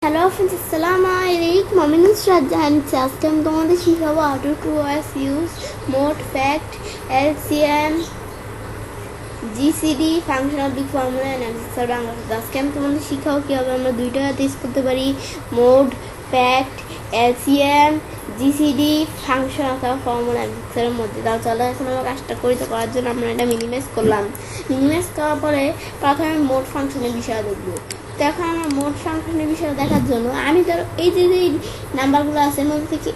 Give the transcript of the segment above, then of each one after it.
Hello friends, Assalamualaikum. My name is Raja and asked them to শিখাবো how to use mode, fact, LCM, GCD function of big formula and Excel Bangla. আজকে আমি তোমাদের শিখাবো কিভাবে আমরা দুইটাতে use করতে পারি mode, fact, LCM, GCD function অথবা formula and Excel এর মধ্যে। তাহলে চলো এখন আমরা কাজটা করি। তো করার জন্য আমরা এটা মিনিমাইজ করলাম। মিনিমাইজ করার পরে প্রথমে মোড ফাংশনের বিষয় দেখবো। তো এখন আমার মোড ফাংশনের বিষয় দেখার জন্য আমি ধরো এই যে নাম্বারগুলো আছে এর মধ্যে থেকে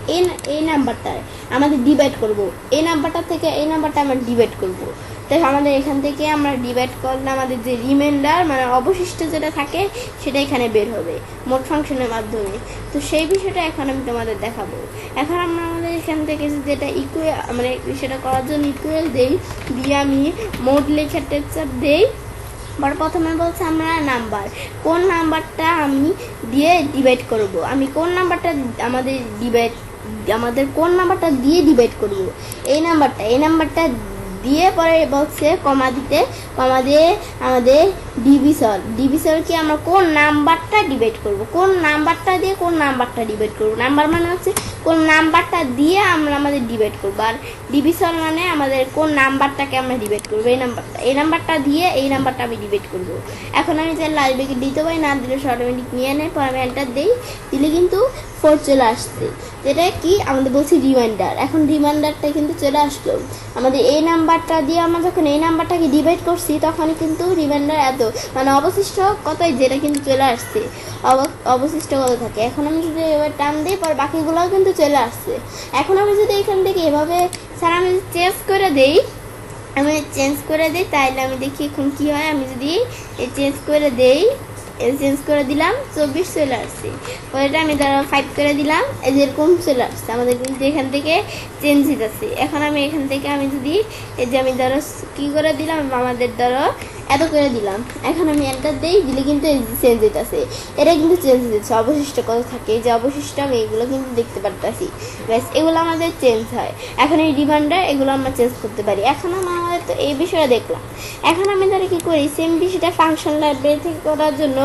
এই নাম্বারটা আমাদের ডিভাইড করব। এই নাম্বারটা থেকে এই নাম্বারটা আমরা ডিভাইড করব। তাই আমাদের এখান থেকে আমরা ডিভাইড করলে আমাদের যে রিমাইন্ডার মানে অবশিষ্ট যেটা থাকে সেটা এখানে বের হবে মোড ফাংশনের মাধ্যমে। তো সেই বিষয়টা এখন আমি তোমাদের দেখাবো। এখন আমরা আমাদের এখান থেকে যেটা ইকুয়াল মানে সেটা করার জন্য ইকুয়াল দেই দিয়ে আমি মোড লেখা টেক্সট দেই। বাট প্রথমে বলছে আমরা নাম্বার কোন নাম্বারটা আমি দিয়ে ডিভাইড করব। আমি কোন নাম্বারটা আমাদের কোন নাম্বারটা দিয়ে ডিভাইড করব এই নাম্বারটা দিয়ে পরে বলছে কমা দিয়ে আমাদের ডিভিসর কি আমরা কোন নাম্বারটা ডিভাইড করব, কোন নাম্বারটা দিয়ে কোন নাম্বারটা ডিভাইড করব। নাম্বার মানে হচ্ছে কোন নাম্বারটা দিয়ে আমরা আমাদের ডিভাইড করব, আর ডিভিসর মানে আমাদের কোন নাম্বারটাকে আমরা ডিভাইড করব। এই নাম্বারটা দিয়ে এই নাম্বারটা আমি ডিভাইড করব। এখন আমি যে লাইভ ব্রেকেট দিতে পারি, না দিলে অটোমেটিক নিয়ে নেয়। পরে আমি এন্টার দিই, দিলে কিন্তু 4 চলে আসছে, যেটা কি আমাদের বলছি রিমাইন্ডার। এখন রিমাইন্ডারটা কিন্তু চলে আসলো আমাদের এই নাম্বারটা দিয়ে। আমরা যখন এই নাম্বারটাকে ডিভাইড করছি তখনই কিন্তু রিমাইন্ডার এত মানে অবশিষ্ট কতই যেটা কিন্তু চলে আসছে, অবশিষ্ট কত থাকে। এখন আমি যদি এবার টান দিই পরে বাকিগুলোও কিন্তু চলে আসছে। এখন আমি যদি এখান থেকে এভাবে স্যার আমি চেঞ্জ করে দিই তাইলে আমি দেখি এখন কি হয়। আমি যদি চেঞ্জ করে দিলাম 24 চলে আসছে। পরেটা আমি ধরো 5 করে দিলাম, এই যেরকম চলে আসছে আমাদের কিন্তু এখান থেকে চেঞ্জ হইতেছে। এখন আমি এখান থেকে আমি যদি এই যে আমি ধরো কি করে দিলাম আমাদের ধরো এত করে দিলাম, এখন আমি এন্টার দিই, দিলে কিন্তু এই চেঞ্জ হইতেছে। এটা কিন্তু চেঞ্জ হচ্ছে অবশিষ্ট কত থাকে, যে অবশিষ্ট আমি এগুলো কিন্তু দেখতে পারতেছি। ব্যাস এগুলো আমাদের চেঞ্জ হয়। এখন এই রিমাইন্ডার এগুলো আমরা চেঞ্জ করতে পারি। এখন আমাদের তো এই বিষয়টা দেখলাম। এখন আমি ধরো কি করি সেম বিষয়টা ফাংশন লাইব্রেরি থেকে করার জন্য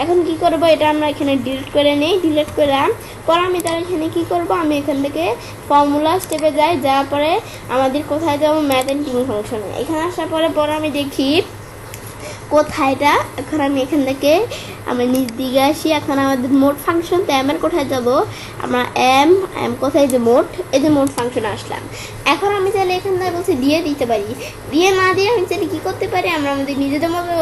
এখন কি করব, এটা আমরা এখানে ডিলিট করে নিই। ডিলিট করলাম পরে আমি তার এখানে কি করব, আমি এখান থেকে ফর্মুলা স্টেপে যাই, যাওয়ার পরে আমাদের কোথায় যাবো ম্যাথ এন্ড টিং ফাংশনে। এখানে আসার পরে আমি দেখি কোথায়টা। এখন আমি এখান থেকে আমি নিচ দিকে আসি। এখন আমাদের মোড ফাংশন তো এর কোথায় যাব, আমরা এম কোথায় যে মোড, এই যে মোড ফাংশনে আসলাম। এখন আমি চাইলে এখান থেকে বলছি দিয়ে দিতে পারি, দিয়ে না দিয়ে আমি চাইলে কী করতে পারি, আমরা আমাদের নিজেদের মতো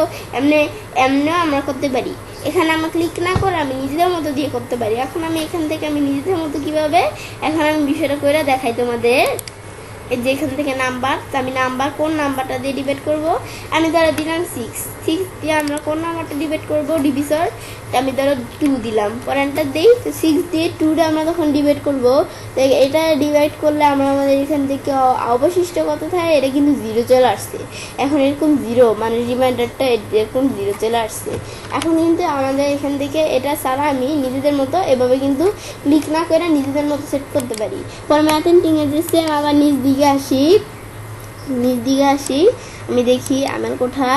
এমনিও আমরা করতে পারি। এখানে আমরা ক্লিক না করে আমি নিজেদের মতো দিয়ে করতে পারি। এখন আমি এখান থেকে আমি নিজেদের মতো কীভাবে, এখন আমি বিষয়টা করে দেখাই তোমাদের। যেখান থেকে নাম্বার, তো আমি কোন নাম্বারটা দিয়ে ডিভাইড করব, আমি ধরো দিলাম 6 দিয়ে আমরা কোন নাম্বারটা ডিভাইড করব ডিভিসর, আমি ধরো 2 দিলাম। পরে এন্টার দিই, তো 6 দিয়ে 2টা আমরা তখন ডিভাইড করব। তো এটা ডিভাইড করলে আমরা আমাদের এখান থেকে অবশিষ্ট কত থাকে, এটা কিন্তু 0 চলে আসছে। এখন এরকম 0 মানে রিমাইন্ডারটা এরকম 0 চলে আসছে। এখন কিন্তু আমাদের এখান থেকে এটা ছাড়া আমি নিজেদের মতো এভাবে কিন্তু ক্লিক না করে নিজেদের মতো সেট করতে পারি। পরে ম্যাথ এন্ড টিং এর আবার নিচ দিকে আসি, আমি দেখি আমার কোঠা,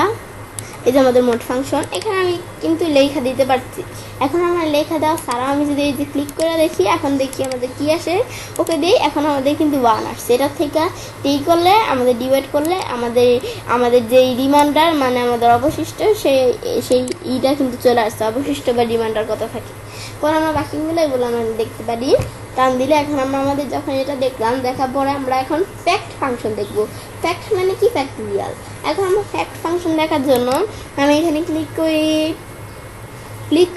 এই যে আমাদের মোড ফাংশন। এখানে আমি কিন্তু লেখা দিতে পারছি। এখন আমরা লেখা দেওয়া সারা আমি যদি এই যে ক্লিক করে দেখি, এখন দেখি আমাদের কি আসে, ওকে দিই। এখন আমাদের কিন্তু 1 আসছে। এটা থেকে টি করলে আমাদের ডিভাইড করলে আমাদের যেই রিমাইন্ডার মানে আমাদের অবশিষ্ট সেই ইটা কিন্তু চলে আসছে, অবশিষ্ট বা রিমাইন্ডার কত থাকে। পরে আমরা বাকিগুলো এগুলো আমরা দেখতে পারি টান দিলে। এখন আমরা আমাদের যখন এটা দেখলাম, দেখার পরে আমরা এখন ফ্যাক্ট ফাংশন দেখব। ফ্যাক্ট মানে কি, ফ্যাক্টোরিয়াল। এখন আমরা ফ্যাক্ট ফাংশন দেখার জন্য আমি এখানে ক্লিক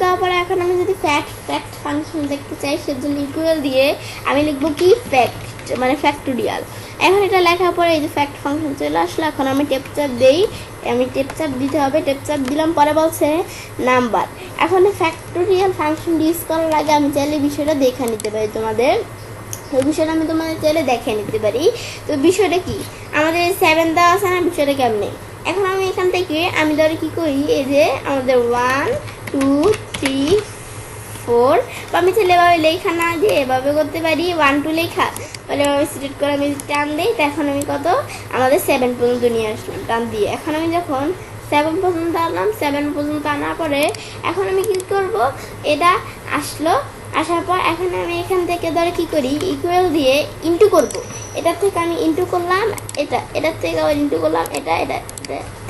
করার পরে এখন আমি যদি ফ্যাক্ট ফাংশন দেখতে চাই সেজন্য ইকুয়াল দিয়ে আমি লিখবো কি ফ্যাক্ট মানে ফ্যাক্টোরিয়াল। এখন এটা লেখার পরে এই যে ফ্যাক্ট ফাংশন চলে আসলো। এখন আমি টেপচাপ দিই, আমি টেপচাপ দিতে হবে। টেপচাপ দিলাম, পরে বলছে নাম্বার। এখন ফ্যাক্টোরিয়াল ফাংশন ইউজ করার আগে আমি চাইলে বিষয়টা দেখে নিতে পারি তোমাদের, ওই বিষয়টা আমি তোমাদের চাইলে দেখে নিতে পারি। তো বিষয়টা কি, আমাদের 7 দেওয়া আছে না, বিষয়টা কেমনে। এখন আমি এখান থেকে আমি ধরো কি করি, এই যে আমাদের 1 2 3 4 বা আমি চাইলে এভাবে লেখা না দিয়ে এভাবে করতে পারি 1 2 লেখা, বলে এভাবে সিলেক্ট করে আমি টান দিই। তো এখন আমি কত আমাদের 7 পর্যন্ত নিয়ে আসলাম টান দিয়ে। এখন আমি যখন 7 পর্যন্ত আনলাম। 7 পর্যন্ত আনার পরে এখন আমি কি করব, এটা আসলো, আসার পর এখন আমি এখান থেকে ধরে কি করি, ইকুয়াল দিয়ে ইন্টু করব। এটার থেকে আমি ইন্টু করলাম এটার থেকে আবার ইন্টু করলাম এটা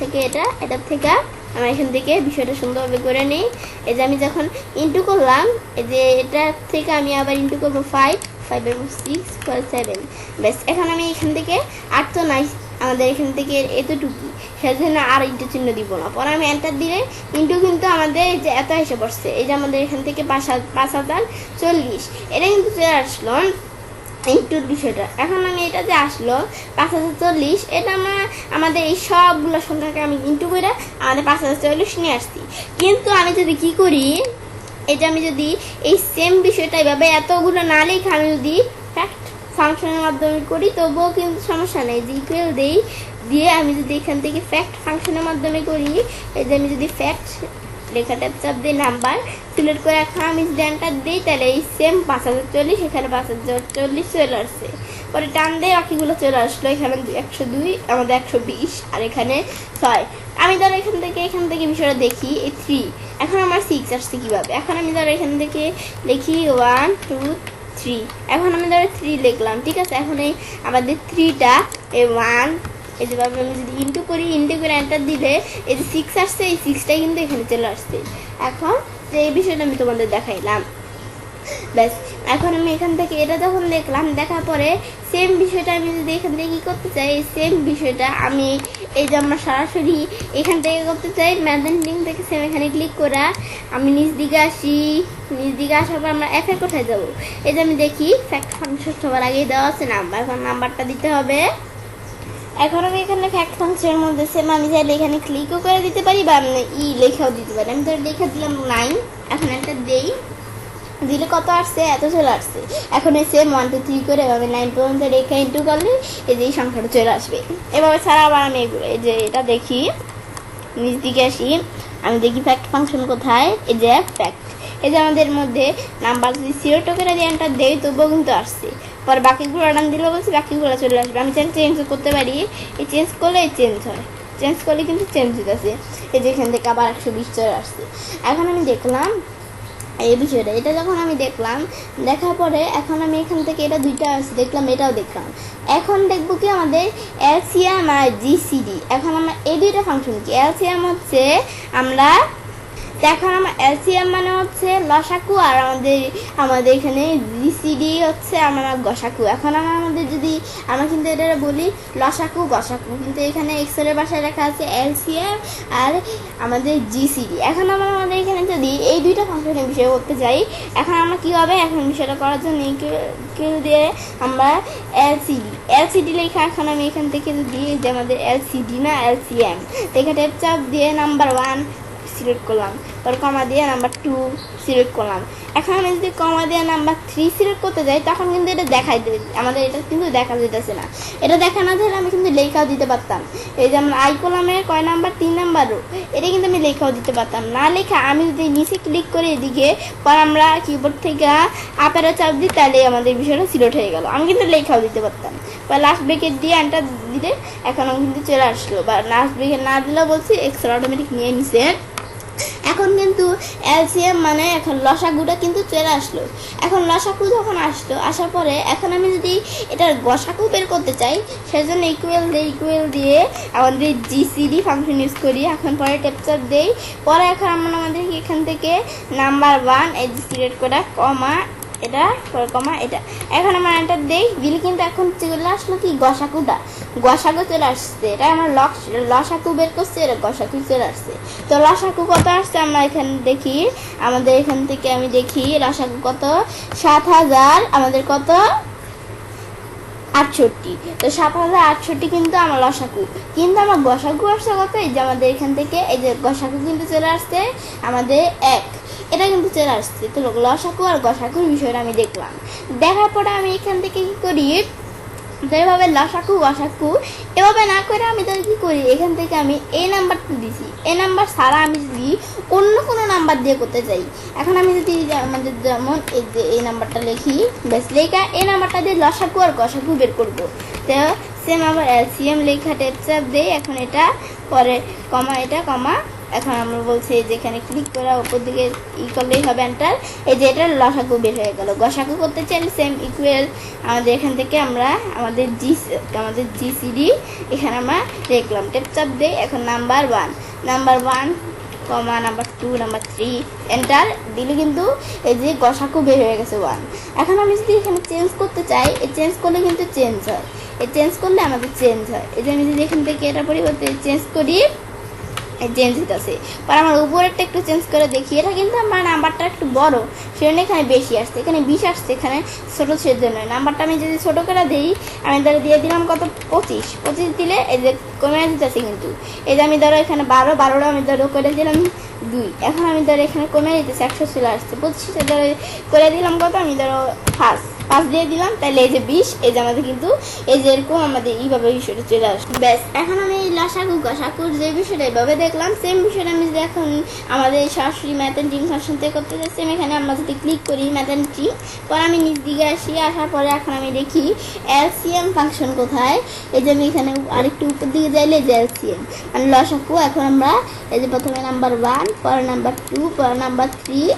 থেকে এটার থেকে আমরা এখান থেকে বিষয়টা সুন্দরভাবে করে নিই। এই যে আমি যখন ইন্টু করলাম, এই যে এটার থেকে আমি আবার ইন্টু করবো 5 6 4 7, ব্যাস। এখন আমি এখান থেকে 8 তো নাই আমাদের এখান থেকে এতটুকু, সেজন্য আর ইন্টু চিহ্ন দিব না। পরে আমি এন্টার দিলে ইন্টু কিন্তু আমাদের যে এত এসে পড়ছে, এই যে আমাদের এখান থেকে 5040 এটা কিন্তু চলে আসলো ইন্টুর বিষয়টা। এখন আমি এটা যে আসলো 5040, এটা আমাদের এই সবগুলো সংখ্যাকে আমি ইন্টু করে আমাদের 5040 নিয়ে আসছি। কিন্তু আমি যদি কি করি, এটা আমি যদি এই সেম বিষয়টা এভাবে এতগুলো না লিখে আমি যদি ফ্যাক্ট ফাংশনের মাধ্যমে করি, তবুও কিন্তু সমস্যা নেই। যে ইকুয়াল দিয়ে আমি যদি এখান থেকে ফ্যাক্ট ফাংশনের মাধ্যমে করি, এই যে আমি যদি ফ্যাক্ট লেখাটা চাপ দিই, নাম্বার সিলেক্ট করে এখন আমি যদি এন্টার দিই, তাহলে এই সেম 5040 এখানে 5040 চলে আসছে। পরে টান দিয়ে বাকিগুলো চলে আসলো, এখানে 102 আমাদের 120 আর এখানে 6। আমি ধরো এখান থেকে বিষয়টা দেখি, এই 3 এখন আমার 6 আসছে কিভাবে। এখন আমি ধরো এখান থেকে লিখি 1 2 3, এখন আমি ধরো 3 লিখলাম, ঠিক আছে। এখন এই আমাদের 3টা এই 1 এই যেভাবে আমি যদি ইন্টু করে এন্টার দিলে এই যে 6 আসছে, এই 6টাই কিন্তু এখানে চলে আসছে। এখন যে এই বিষয়টা আমি তোমাদের দেখাইলাম, ব্যাস। এখন আমি এখান থেকে এটা যখন দেখলাম, দেখার পরে সেম বিষয়টা আমি যদি এখান থেকে কি করতে চাই, সেম বিষয়টা আমি এই যে আমরা সরাসরি এখান থেকে করতে চাই, ম্যাথমেটিক্স থেকে সেম এখানে ক্লিক করা আমি নিচ দিকে আসি। নিচ দিকে আসার পর আমরা এফে কোথায় যাবো, এই যে আমি দেখি ফ্যাক্ট ফাংশন সবার আগেই দেওয়া আছে নাম্বার, এখন নাম্বারটা দিতে হবে। এখন আমি এখানে ফ্যাক্ট ফাংশনের মধ্যে সেম আমি চাইলে এখানে ক্লিকও করে দিতে পারি বা আমি লেখাও দিতে পারি। আমি ধরে লেখা দিলাম 9, এখন একটা দেই, দিলে কত আসছে, এত চলে আসছে। এখন এই সেম 1 2 3 করে এভাবে 9 পর্যন্ত রেখে ইন্টু করলে এই যে এই সংখ্যাটা চলে আসবে। এভাবে ছাড়া আবার আমি এগুলো এই যে এটা দেখি, নিচ দিকে আসি, আমি দেখি ফ্যাক্ট ফাংশন কোথায়, এই যে ফ্যাক্ট, এই যে আমাদের মধ্যে নাম্বার যদি 0 করে দিয়ে এন্টার দেই, তবুও কিন্তু আসছে। পরে বাকিগুলো রান দিলেও বলছি বাকিগুলো চলে আসবে। আমি চাইলে চেঞ্জ করতে পারি, এই চেঞ্জ করলে চেঞ্জ হয়, চেঞ্জ করলে কিন্তু চেঞ্জ হইতেছে। এই যে এখান থেকে আবার 120 চলে আসছে। এখন আমি দেখলাম এই বিষয়টা, এটা যখন আমি দেখলাম, দেখার পরে এখন আমি এখান থেকে এটা 2টা আছে দেখলাম, এটাও দেখলাম। এখন দেখবো কি আমাদের LCM আর GCD। এখন আমরা এই 2টা ফাংশন কি, LCM হচ্ছে আমরা, এখন আমার LCM মানে হচ্ছে লসাকু, আর আমাদের এখানে GCD হচ্ছে আমার গসাকু। এখন আমাদের যদি আমরা কিন্তু এটা বলি লসাকু গসাকু, কিন্তু এখানে এক্সেলের ভাষায় লেখা আছে LCM আর আমাদের GCD। এখন আমাদের এখানে যদি এই 2টা ফাংশনের বিষয় করতে চাই, এখন আমরা কি হবে, এখন বিষয়টা করার জন্য ইকুয়াল দিয়ে আমরা LCD লেখা, এখন আমি এখান থেকে যদি যে আমাদের LCD না LCM লেখা টেপ চাপ দিয়ে নাম্বার 1 সিলেক্ট করলাম, তারপর কমা দিয়ে নাম্বার 2 সিলেক্ট করলাম। এখন আমি যদি কমা দিয়ে নাম্বার 3 সিলেক্ট করতে যাই, তখন কিন্তু এটা দেখাই দেবে, আমাদের এটা কিন্তু দেখা যেতেছে না। এটা দেখা না দিলে আমি কিন্তু লেখাও দিতে পারতাম, এই যে আমরা আই কলামের কয় নাম্বার 3 নাম্বারও, এটা কিন্তু আমি লেখাও দিতে পারতাম। না লেখা আমি যদি নিচে ক্লিক করে এদিকে পর আমরা কিবোর্ড থেকে আপেরা চাপ দিই, তাহলে আমাদের বিষয়টা সিলেক্ট হয়ে গেল, আমি কিন্তু লেখাও দিতে পারতাম। বা লাস্ট ব্রেকেট দিয়ে এন্টার দিলে এখন কিন্তু চলে আসলো, বা লাস্ট ব্রেকেট না দিলেও বলছি এক্সেল অটোমেটিক নিয়ে নিছে। এখন কিন্তু LCM মানে এখন লসাগুটা কিন্তু চলে আসলো। এখন লসাগু যখন আসার পরে এখন আমি যদি এটার গসাগু বের করতে চাই, সেজন্য ইকুয়াল দিয়ে আমাদের GCD ফাংশন ইউজ করি। এখন পরে টেপচার দেই, পরে এখন আমাদের এখান থেকে নাম্বার 1 এই সিলেক্ট করা কমা এটা কমা এটা, এখন আমরা এন্টার দেই, দিলে কিন্তু এখন চলে আসলো কি গসাগু চলে আসছে। এটা আমরা লসাগু বের করছি, এটা গসাগু চলে আসছে। তো লসাগু কত আসছে আমরা এখানে দেখি, আমাদের এখান থেকে আমি দেখি লসাগু কত, 7000 আমাদের কত 68। তো 7068 কিন্তু আমার লসাগু, কিন্তু আমার গসাগু আসছে কত, এই যে আমাদের এখান থেকে এই যে গসাগু কিন্তু চলে আসছে আমাদের 1, এটা কিন্তু চলে আসছে। তো লসাগু আর গসাগুর বিষয়টা আমি দেখলাম, দেখার পরে আমি এখান থেকে কি করি, যেভাবে লসাগু গসাগু এভাবে না করে আমি তাহলে কি করি, এখান থেকে আমি এই নাম্বারটা দিছি, এই নাম্বার ছাড়া আমি যদি অন্য কোনো নাম্বার দিয়ে করতে চাই, এখন আমি যদি আমাদের যেমন এই যে এই নাম্বারটা লিখি, ব্যাস লেখা এই নাম্বারটা দিয়ে লসাগু আর গসাগু বের করবো। তো সেম আবার LCM লেখা টেপ চাপ দেই, এখন এটা পরে কমা এটা কমা, এখন আমরা বলছি যেখানে ক্লিক করে উপর দিকে করলেই হবে এন্টার। এই যে এটা লসাগু বের হয়ে গেল। গসাগু করতে চাইলে সেম ইকুয়াল আমাদের এখান থেকে আমরা আমাদের জিসিডি এখানে আমরা দেখলাম, টেপ চাপ দেই। এখন নাম্বার 1 কমা নাম্বার 2 নাম্বার 3 এন্টার দিলে কিন্তু এই যে গসাগু বের হয়ে গেছে 1। এখন আমি যদি এখানে চেঞ্জ করতে চাই, এই চেঞ্জ করলে কিন্তু চেঞ্জ হয়, এই চেঞ্জ করলে আমাদের চেঞ্জ হয়। এই যে আমি যদি এখান থেকে এটা পরিবর্তে চেঞ্জ করি, চেঞ্জ হইতেছে। পর আমার উপরেরটা একটু চেঞ্জ করে দেখি, এটা কিন্তু আমার নাম্বারটা একটু বড়, সেজন্য এখানে বেশি আসছে, এখানে 20 আসছে, এখানে ছোটো সেজন্য নাম্বারটা আমি যদি ছোটো করে দিই, আমি ধরো দিয়ে দিলাম কত 25 দিলে এই যে কমে দিতেছে কিন্তু। এই যে আমি ধরো এখানে 12টা আমি ধরো করে দিলাম 2, এখন আমি ধরো এখানে কমে দিতেছে 100 চলে আসছে। 25 ধরো করে দিলাম কত, আমি ধরো 5 দিয়ে দিলাম, তাহলে এই যে 20, এই যে আমাদের কিন্তু এই যে এরকম আমাদের এইভাবে বিষয়টা চলে আসবে। ব্যাস, এখন আমি এই লসাগু গসাগুর যে বিষয়টা এইভাবে দেখলাম, সেম বিষয়টা আমি যদি এখন আমাদের সরাসরি ম্যাথ এন্ড টিম ফাংশন থেকে করতে যাচ্ছি, এখানে আমরা যদি ক্লিক করি ম্যাথ এন্ড টিম, পরে আমি নিচ দিকে আসি, আসার পরে এখন আমি দেখি LCM ফাংশন কোথায়। এই যে আমি এখানে আরেকটু উপর দিকে যাইলে যে LCM মানে লসাগু। এখন আমরা এই যে প্রথমে নাম্বার 1, পরে নাম্বার 2, পরে নাম্বার 3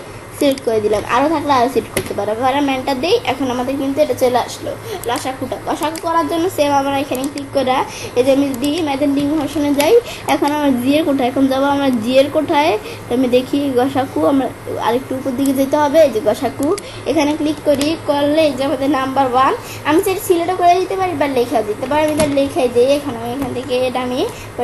সিলেক্ট করে দিলাম, আরও থাকলে আরও সিলেক্ট করতে পারো। পরে ম্যানটা দিই, এখন আমাদের কিন্তু এটা চলে আসলো লসাগুটা। গসাগু করার জন্য সেম আমরা এখানে ক্লিক করে এই যে আমি দিই ম্যাথ এন্ড টিম ফাংশনে যাই। এখন আমার জি এর কোঠায়, এখন যাবো আমরা জি এর কোঠায়। আমি দেখি গসাগু, আমরা আরেকটু উপর দিকে যেতে হবে, এই যে গসাগু এখানে ক্লিক করি, করলে এই যে আমাদের নাম্বার 1। আমি সেটা সিলেক্টও করে দিতে পারি বা লেখা দিতে পারি, আমি তার লেখাই দিই। এখন আমি এখান থেকে এটা আমি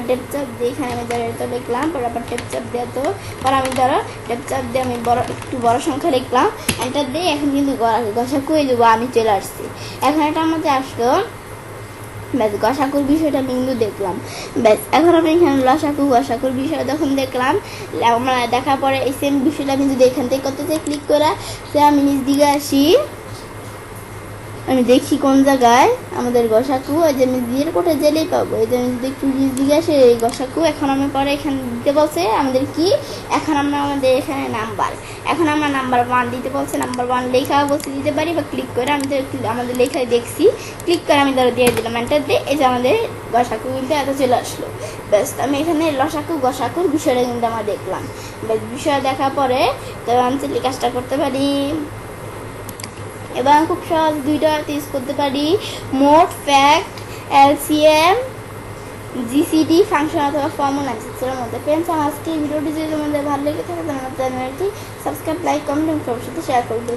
টেপ চাপ দিই, এখানে আমি ধরো এটা লিখলাম, পরে আবার টেপ চাপ দেওয়া, তো পরে আমি ধরো টেপ চাপ দিয়ে আমি একটু বড় সংখ্যা লিখলাম, এন্টার দিয়ে। এখন কিন্তু গসাগু এই যে 1 চলে আসছে। এখন এটা আমাদের আসলো। ব্যাস, গসাগুর বিষয়টা আমি কিন্তু দেখলাম। ব্যাস, এখন আমি এখানে গসাগুর বিষয়টা যখন দেখলাম, আমরা দেখার পরে এই সেম বিষয়টা আমি যদি এখান থেকে করতে চাই ক্লিক করা, সে আমি নিচ দিকে আসি, আমি দেখি কোন জায়গায় আমাদের গসাগু। এই যে আমি জিয়ের কোঠায় জেলেই পাবো। এই যে আমি যদি একটু দিকে আসে এই গসাগু, এখন আমি পরে এখানে দিতে বলছে আমাদের কি, এখন আমরা আমাদের এখানে নাম্বার, এখন আমরা নাম্বার 1 দিতে বলছে, নাম্বার 1 লেখা বলছে দিতে পারি, বা ক্লিক করে আমি আমাদের লেখায় দেখছি, ক্লিক করে আমি ধরো দিয়ে দিলাম এন্টার দিয়ে। এই যে আমাদের গসাগু কিন্তু এত চলে আসলো। ব্যাস, আমি এখানে লসাগু গসাগুর বিষয়টা কিন্তু আমরা দেখলাম। ব্যাস, বিষয় দেখার পরে তো আমি কাজটা করতে পারি, এবং খুব সহজ দুইটা ইউজ করতে পারি, mode, fact, LCM, GCD function অথবা ফর্মুলা অ্যানালিসিসের মধ্যে। ফ্রেন্ডস, আমার আজকে ভিডিওটি যদি তোমাদের ভালো লেগে থাকে তাহলে আমার চ্যানেলটি সাবস্ক্রাইব, লাইক, কমেন্ট এবং সবার সাথে শেয়ার করবে।